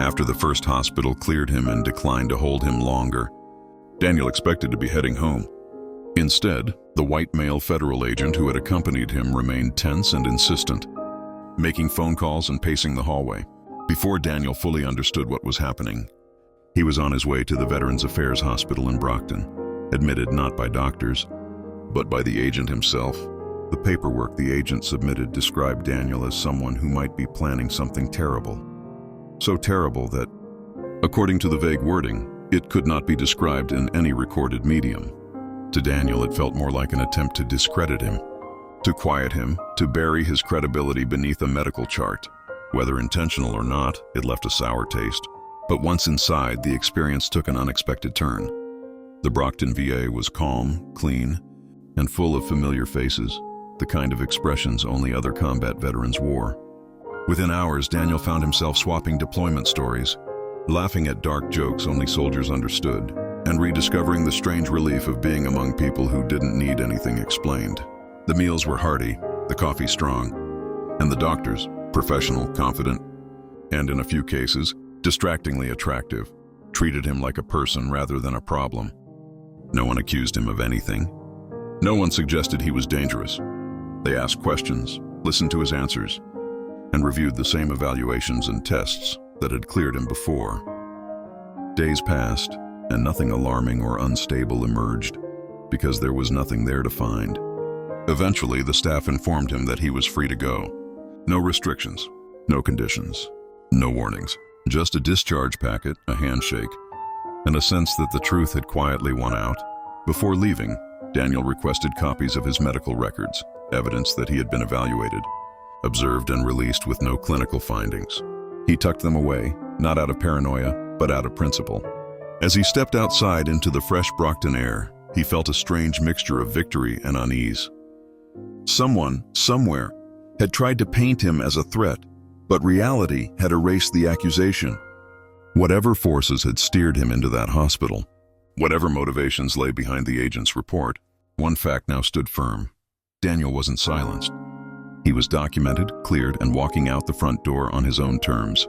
after the first hospital cleared him and declined to hold him longer. Daniel expected to be heading home. Instead, the white male federal agent who had accompanied him remained tense and insistent, making phone calls and pacing the hallway. Before Daniel fully understood what was happening, he was on his way to the Veterans Affairs Hospital in Brockton, admitted not by doctors, but by the agent himself. The paperwork the agent submitted described Daniel as someone who might be planning something terrible. So terrible that, according to the vague wording, it could not be described in any recorded medium. To Daniel, it felt more like an attempt to discredit him, to quiet him, to bury his credibility beneath a medical chart. Whether intentional or not, it left a sour taste. But once inside, the experience took an unexpected turn. The Brockton VA was calm, clean, and full of familiar faces, the kind of expressions only other combat veterans wore. Within hours, Daniel found himself swapping deployment stories, laughing at dark jokes only soldiers understood, and rediscovering the strange relief of being among people who didn't need anything explained. The meals were hearty, the coffee strong, and the doctors, professional, confident, and in a few cases, distractingly attractive, treated him like a person rather than a problem. No one accused him of anything. No one suggested he was dangerous. They asked questions, listened to his answers, and reviewed the same evaluations and tests that had cleared him before. Days passed, and nothing alarming or unstable emerged, because there was nothing there to find. Eventually, the staff informed him that he was free to go. No restrictions, no conditions, no warnings. Just a discharge packet, a handshake, and a sense that the truth had quietly won out. Before leaving, Daniel requested copies of his medical records, evidence that he had been evaluated, observed and released with no clinical findings. He tucked them away, not out of paranoia, but out of principle. As he stepped outside into the fresh Brockton air, he felt a strange mixture of victory and unease. Someone, somewhere, had tried to paint him as a threat, but reality had erased the accusation. Whatever forces had steered him into that hospital, whatever motivations lay behind the agent's report, one fact now stood firm. Daniel wasn't silenced. He was documented, cleared, and walking out the front door on his own terms.